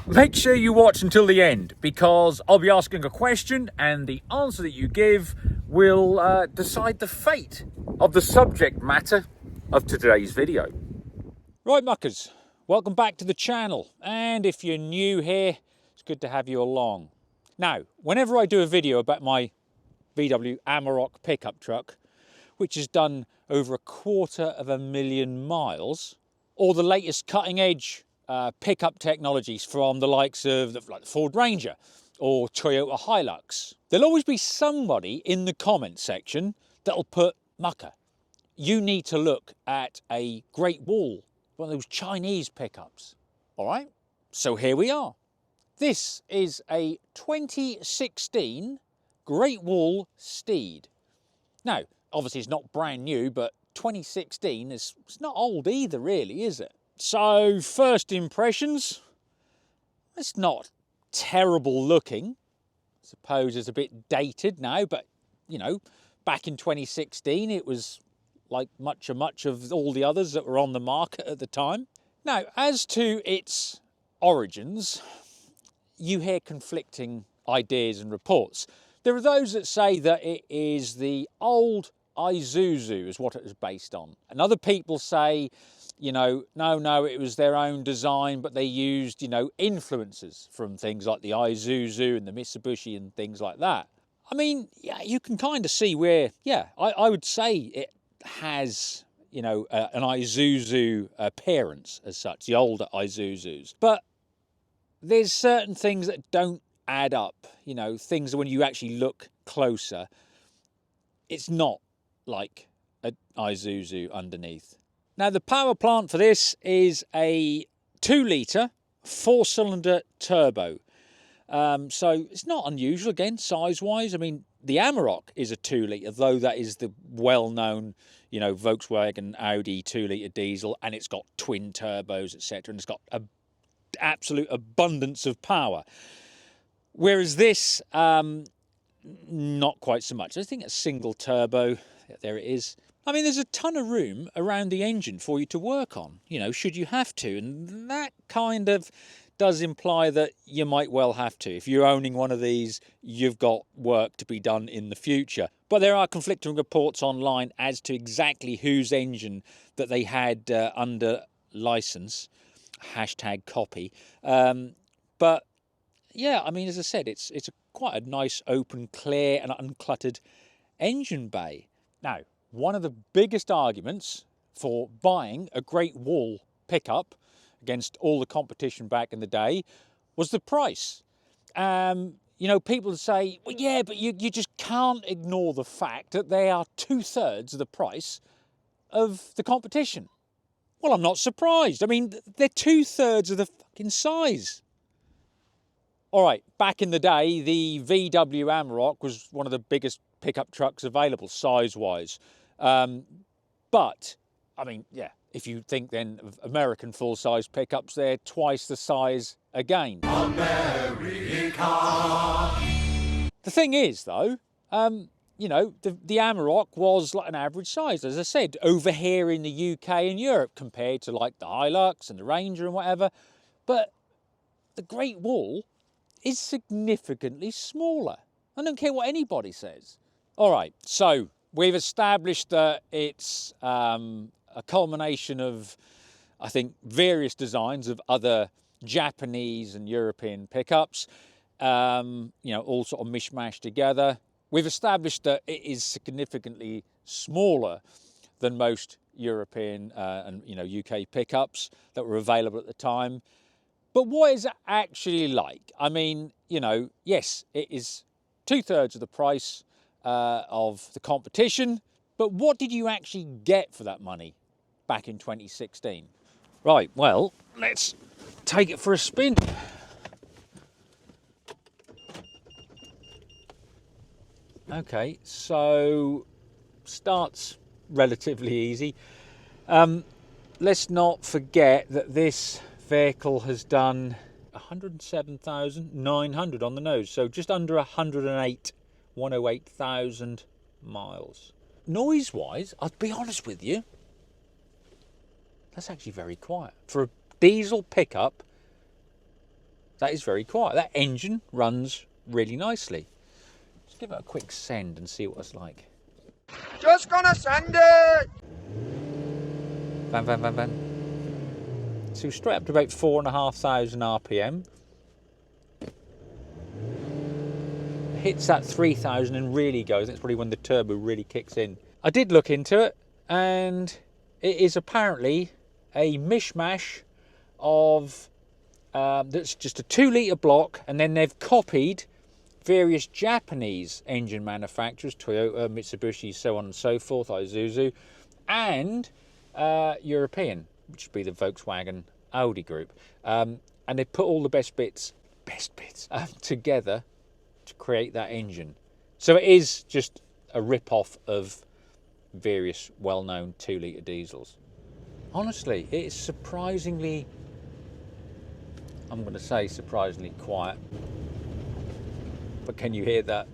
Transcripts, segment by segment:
Make sure you watch until the end, because I'll be asking a question and the answer that you give will decide the fate of the subject matter of today's video. Right, muckers, welcome back to the channel, and if you're new here, it's good to have you along. Now, whenever I do a video about my VW Amarok pickup truck, which has done over 250,000 miles, or the latest cutting edge pickup technologies from the likes of the Ford Ranger or Toyota Hilux, there'll always be somebody in the comment section that'll put, "Mucker, you need to look at a Great Wall, one of those Chinese pickups." All right, so here we are. This is a 2016 Great Wall Steed. Now, obviously it's not brand new, but 2016 it's not old either, really, is it? So, first impressions, it's not terrible looking. I suppose it's a bit dated now, but, you know, back in 2016 it was like much of all the others that were on the market at the time. Now, as to its origins, you hear conflicting ideas and reports. There are those that say that it is the old Isuzu is what it was based on. And other people say, you know, no, it was their own design, but they used, you know, influences from things like the Isuzu and the Mitsubishi and things like that. I mean, yeah, you can kind of see where, yeah, I would say it has, you know, an Isuzu appearance as such, the older Isuzus. But there's certain things that don't add up, you know, things that when you actually look closer, it's not like an Isuzu underneath. Now, the power plant for this is a 2-litre 4-cylinder turbo. So it's not unusual, again, size-wise. I mean, the Amarok is a 2-litre, though that is the well-known, you know, Volkswagen Audi 2-litre diesel, and it's got twin turbos, etc., and it's got an absolute abundance of power. Whereas this, not quite so much. I think a single turbo, there it is. I mean, there's a ton of room around the engine for you to work on, you know, should you have to. And that kind of does imply that you might well have to. If you're owning one of these, you've got work to be done in the future. But there are conflicting reports online as to exactly whose engine that they had under license, #copy. But yeah, I mean, as I said, it's quite a nice, open, clear and uncluttered engine bay. Now, one of the biggest arguments for buying a Great Wall pickup against all the competition back in the day was the price. You know, people say, well, yeah, but you just can't ignore the fact that they are 2/3 of the price of the competition. Well, I'm not surprised. I mean, they're 2/3 of the fucking size. All right, back in the day, the VW Amarok was one of the biggest pickup trucks available size-wise. But, I mean, yeah, if you think then of American full-size pickups, they're twice the size again. America. The thing is, though, you know, the Amarok was like an average size, as I said, over here in the UK and Europe compared to like the Hilux and the Ranger and whatever. But the Great Wall is significantly smaller. I don't care what anybody says. All right, so we've established that it's a culmination of, I think, various designs of other Japanese and European pickups, you know, all sort of mishmashed together. We've established that it is significantly smaller than most European and, you know, UK pickups that were available at the time. But what is it actually like? I mean, you know, yes, it is 2/3 of the price of the competition, but what did you actually get for that money back in 2016? Right, well, let's take it for a spin. Okay, so starts relatively easy. Let's not forget that this vehicle has done 107,900 on the nose, so just under 108,000 miles. Noise-wise, I'll be honest with you, that's actually very quiet. For a diesel pickup, That is very quiet. That engine runs really nicely. Let's give it a quick send and see what it's like. Just gonna send it! Van, van, van, van. So straight up to about 4,500 RPM. Hits that 3,000 and really goes. That's probably when the turbo really kicks in. I did look into it, and it is apparently a mishmash of that's just a 2-litre block, and then they've copied various Japanese engine manufacturers, Toyota, Mitsubishi, so on and so forth, Isuzu, and European, which would be the Volkswagen Audi group, and they put all the best bits together to create that engine. So it is just a rip-off of various well-known 2-litre diesels. Honestly, it is surprisingly, I'm going to say surprisingly quiet. But can you hear that?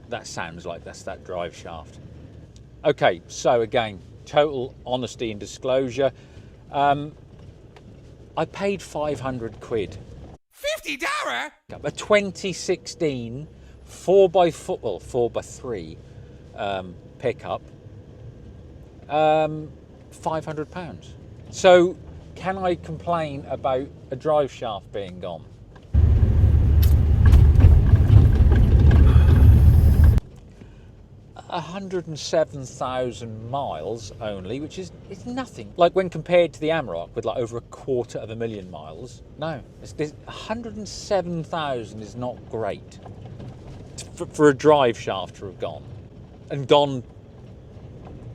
That sounds like that's that drive shaft. Okay, so again, total honesty and disclosure. I paid 500 quid. $50? A 2016 4x3 pickup. £500. So can I complain about a drive shaft being gone? $107,000 miles only, which is nothing. Like when compared to the Amarok with like over 250,000 miles. No, 107,000 is not great for a drive shaft to have gone, and gone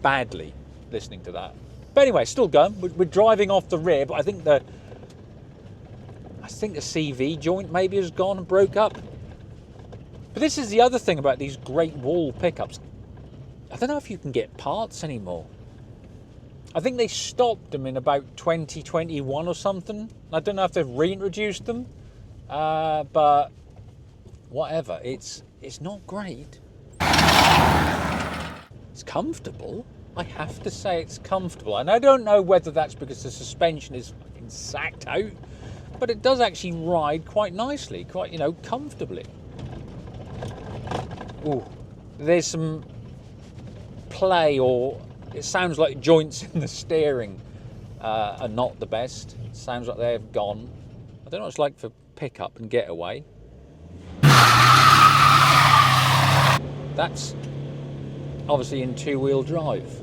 badly. Listening to that, but anyway, still going. We're driving off the rear, but I think the CV joint maybe has gone and broke up. But this is the other thing about these Great Wall pickups. I don't know if you can get parts anymore. I think they stopped them in about 2021 or something. I don't know if they've reintroduced them, but whatever. It's not great. It's comfortable. I have to say it's comfortable. And I don't know whether that's because the suspension is fucking sacked out, but it does actually ride quite nicely, quite, comfortably. Ooh, there's some play, or it sounds like joints in the steering are not the best. It sounds like they've gone. I don't know what it's like for pickup and getaway. That's obviously in 2-wheel drive.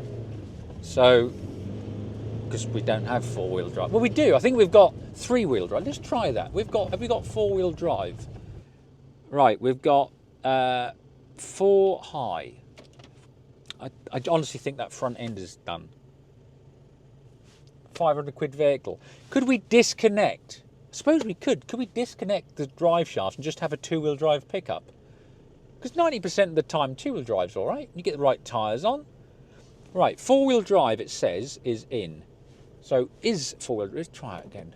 So, because we don't have 4-wheel drive. Well, we do. I think we've got 3-wheel drive. Let's try that. Have we got 4-wheel drive? Right, we've got 4 high. I honestly think that front end is done. 500 quid vehicle. Could we disconnect? I suppose we could. Could we disconnect the drive shaft and just have a 2-wheel drive pickup? Because 90% of the time 2-wheel drive's all right. You get the right tyres on. Right, 4-wheel drive, it says, is in. So is 4-wheel, let's try it again.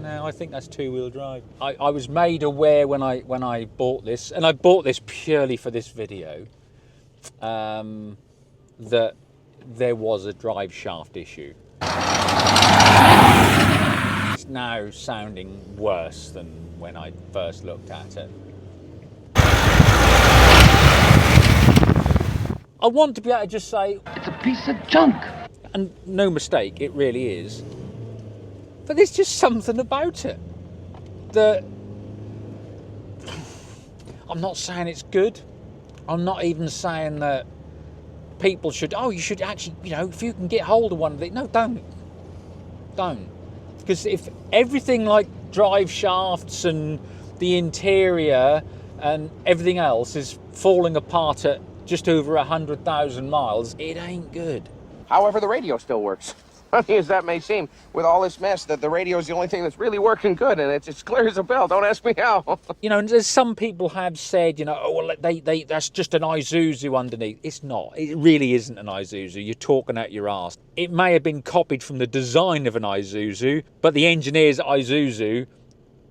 No, I think that's 2-wheel drive. I was made aware when I bought this, and I bought this purely for this video, that there was a drive shaft issue. It's now sounding worse than when I first looked at it. I want to be able to just say, It's a piece of junk. and no mistake, it really is. But there's just something about it that I'm not saying it's good. I'm not even saying that people should, you should actually, if you can get hold of one of these. No, don't. Because if everything like drive shafts and the interior and everything else is falling apart at just over 100,000 miles, it ain't good. However, the radio still works. Funny as that may seem, with all this mess, that the radio is the only thing that's really working good, and it's clear as a bell. Don't ask me how. And as some people have said, that's just an Isuzu underneath. It's not. It really isn't an Isuzu. You're talking out your arse. It may have been copied from the design of an Isuzu, but the engineers at Isuzu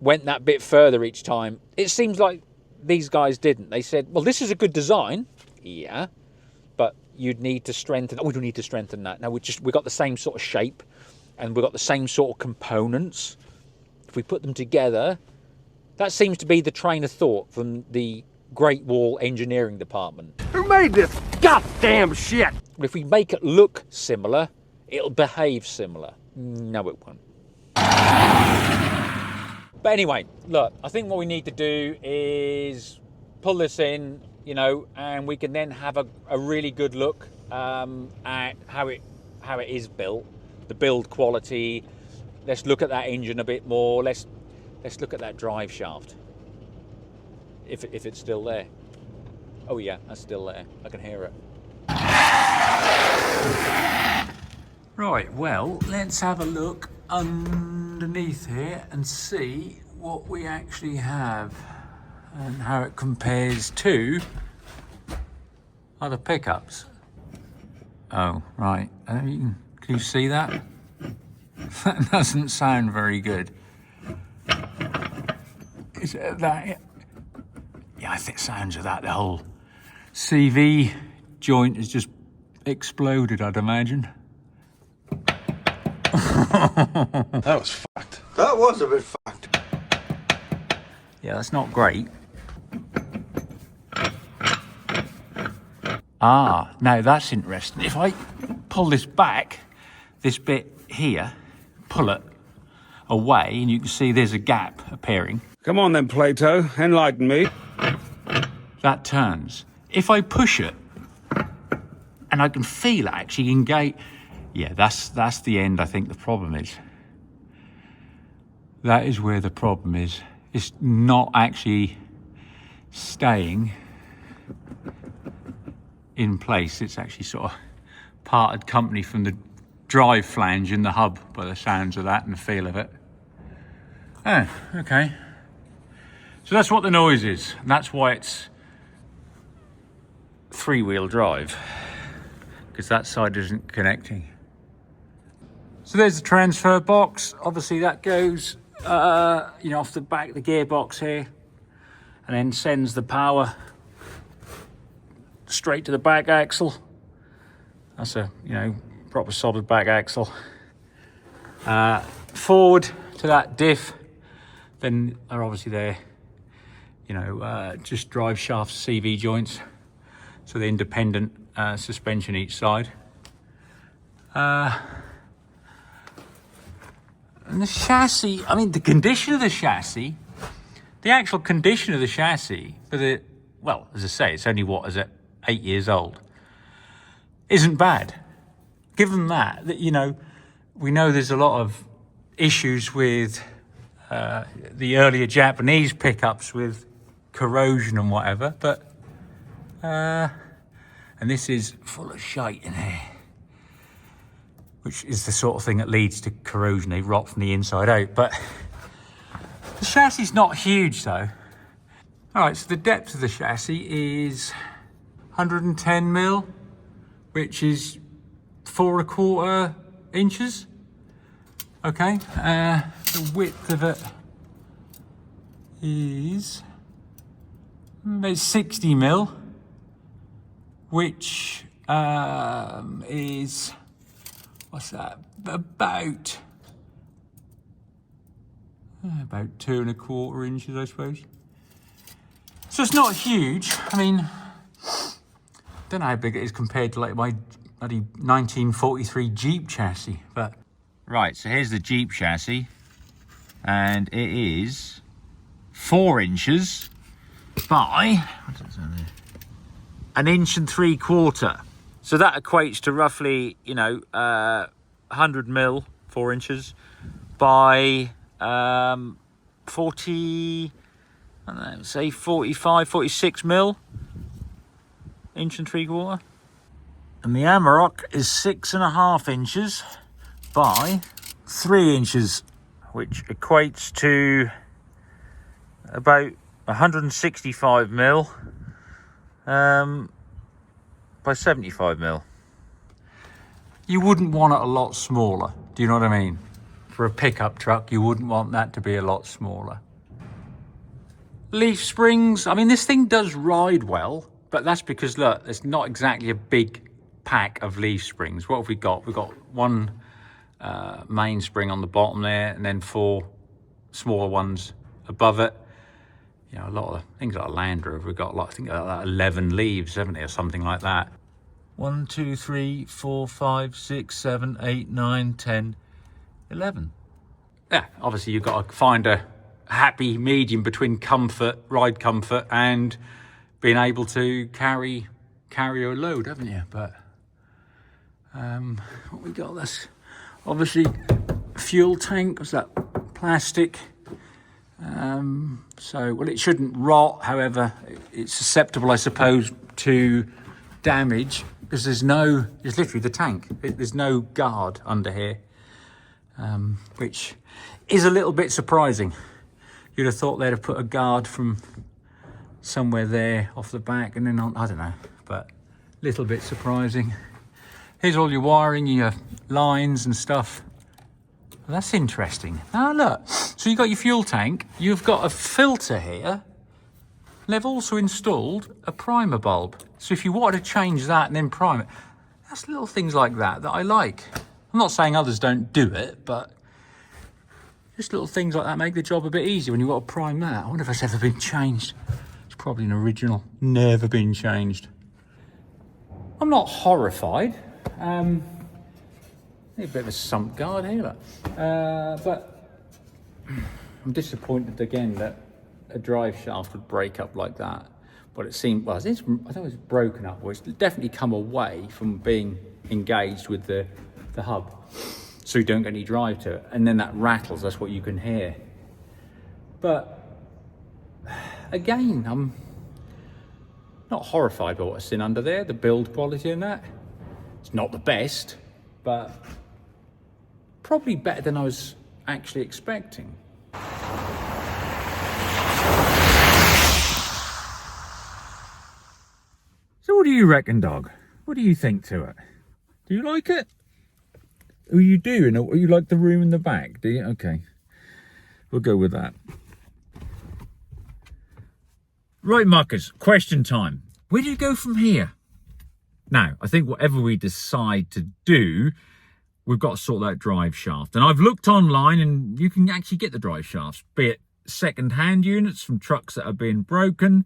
went that bit further each time. It seems like these guys didn't. They said, well, this is a good design. Yeah. But you'd need to strengthen. We don't need to strengthen that. No, we got the same sort of shape. and we've got the same sort of components, if we put them together, that seems to be the train of thought from the Great Wall Engineering Department. Who made this goddamn shit? But if we make it look similar, it'll behave similar. No, it won't. But anyway, look, I think what we need to do is pull this in, you know, and we can then have a really good look at how it is built, the build quality. Let's look at that engine a bit more. Let's look at that drive shaft, if it's still there. Oh yeah, that's still there. I can hear it. Right, well, let's have a look underneath here and see what we actually have and how it compares to other pickups. Oh, right. Can you see that? That doesn't sound very good. Is it that? Yeah, I think sounds of that. The whole CV joint has just exploded, I'd imagine. That was fucked. That was a bit fucked. Yeah, that's not great. Ah, now that's interesting. If I pull this back, this bit here, pull it away, and you can see there's a gap appearing. Come on then, Plato, enlighten me. That turns. If I push it, and I can feel it actually engage. Yeah, that's the end. I think the problem is. That is where the problem is. It's not actually staying in place. It's actually sort of parted company from the drive flange in the hub by the sounds of that and the feel of it. Oh, okay. So that's what the noise is. And that's why it's three-wheel drive, because that side isn't connecting. So there's the transfer box. Obviously that goes, off the back of the gearbox here, and then sends the power straight to the back axle. That's a, proper solid back axle. Forward to that diff, then are obviously there, just drive shafts, CV joints. So the independent suspension each side. And the chassis, the condition of the chassis, the actual condition of the chassis, as I say, it's only 8 years old, isn't bad. Given that, we know there's a lot of issues with the earlier Japanese pickups with corrosion and whatever, but, and this is full of shite in here, which is the sort of thing that leads to corrosion. They rot from the inside out. But the chassis is not huge, though. All right, so the depth of the chassis is 110 mil, which is 4 1/4 inches. Okay, the width of it is 60 mil, which is... what's that? About 2 1/4 inches, I suppose. So it's not huge. Don't know how big it is compared to like my bloody 1943 Jeep chassis, but right. So here's the Jeep chassis, and it is 4 inches by what's that sound there? 1 3/4 inches. So that equates to roughly, 100 mil, 4 inches, by 40, I don't know, say 45, 46 mil, 1 3/4 inches. And the Amarok is 6.5 inches by 3 inches, which equates to about 165 mil. By 75 mil. You wouldn't want it a lot smaller. Do you know what I mean? For a pickup truck, you wouldn't want that to be a lot smaller. Leaf springs. This thing does ride well, but that's because, look, it's not exactly a big pack of leaf springs. What have we got? We've got one mainspring on the bottom there, and then 4 smaller ones above it. You know, a lot of things like a Land Rover, we've got like, I think like 11 leaves, haven't it, or something like that. 1, 2, 3, 4, 5, 6, 7, 8, 9, 10, 11. Yeah, obviously you've got to find a happy medium between comfort, ride comfort, and being able to carry a load, haven't you? But what we got, that's obviously fuel tank. Was that plastic? So, well, it shouldn't rot. However, it's susceptible, I suppose, to damage because there's literally the tank. There's no guard under here, which is a little bit surprising. You'd have thought they'd have put a guard from somewhere there off the back and then on, I don't know, but a little bit surprising. Here's all your wiring, your lines and stuff. Well, that's interesting. Now look, so you've got your fuel tank, you've got a filter here, and they've also installed a primer bulb. So if you wanted to change that and then prime it, that's little things like that I like. I'm not saying others don't do it, but just little things like that make the job a bit easier when you've got to prime that. I wonder if it's ever been changed. It's probably an original, never been changed. I'm not horrified. A bit of a sump guard here, look. But I'm disappointed again that a drive shaft would break up like that. But it seemed, well, I think it was broken up, or it's definitely come away from being engaged with the hub, so you don't get any drive to it. And then that rattles, that's what you can hear. But again, I'm not horrified by what I've seen under there, the build quality and that. It's not the best, but probably better than I was actually expecting. So what do you reckon, dog? What do you think to it? Do you like it? Oh, you do? And you like the room in the back, do you? Okay, we'll go with that. Right, muckers, question time. Where do you go from here? Now, I think whatever we decide to do, we've got to sort that drive shaft. And I've looked online and you can actually get the drive shafts, be it second-hand units from trucks that are being broken,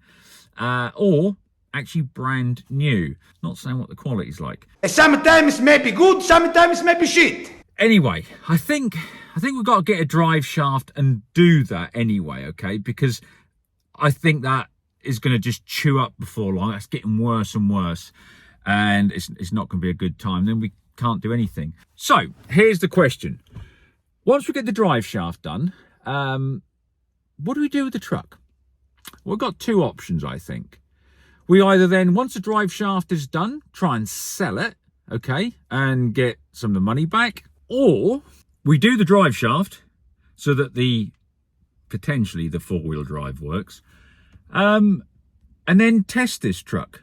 or actually brand new. Not saying what the quality's like. Sometimes maybe good, sometimes maybe shit. Anyway, I think we've got to get a drive shaft and do that anyway, okay? Because I think that is going to just chew up before long. That's getting worse and worse. And it's not going to be a good time. Then we can't do anything. So here's the question. Once we get the drive shaft done, what do we do with the truck? We've got 2 options, I think. We either then, once the drive shaft is done, try and sell it, okay, and get some of the money back, or we do the drive shaft so that potentially the 4-wheel drive works, and then test this truck.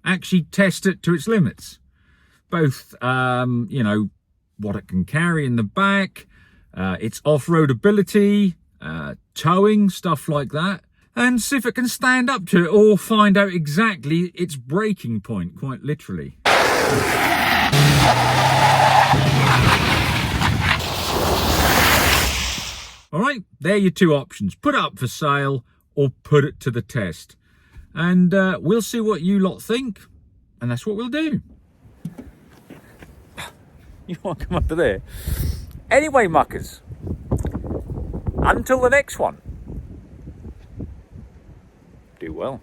Actually test it to its limits. Both, you know, what it can carry in the back, its off-road ability, towing, stuff like that, and see if it can stand up to it or find out exactly its breaking point, quite literally. All right, there are your 2 options. Put it up for sale or put it to the test. And we'll see what you lot think, and that's what we'll do. You want to come up to there? Anyway, muckers, until the next one, do well.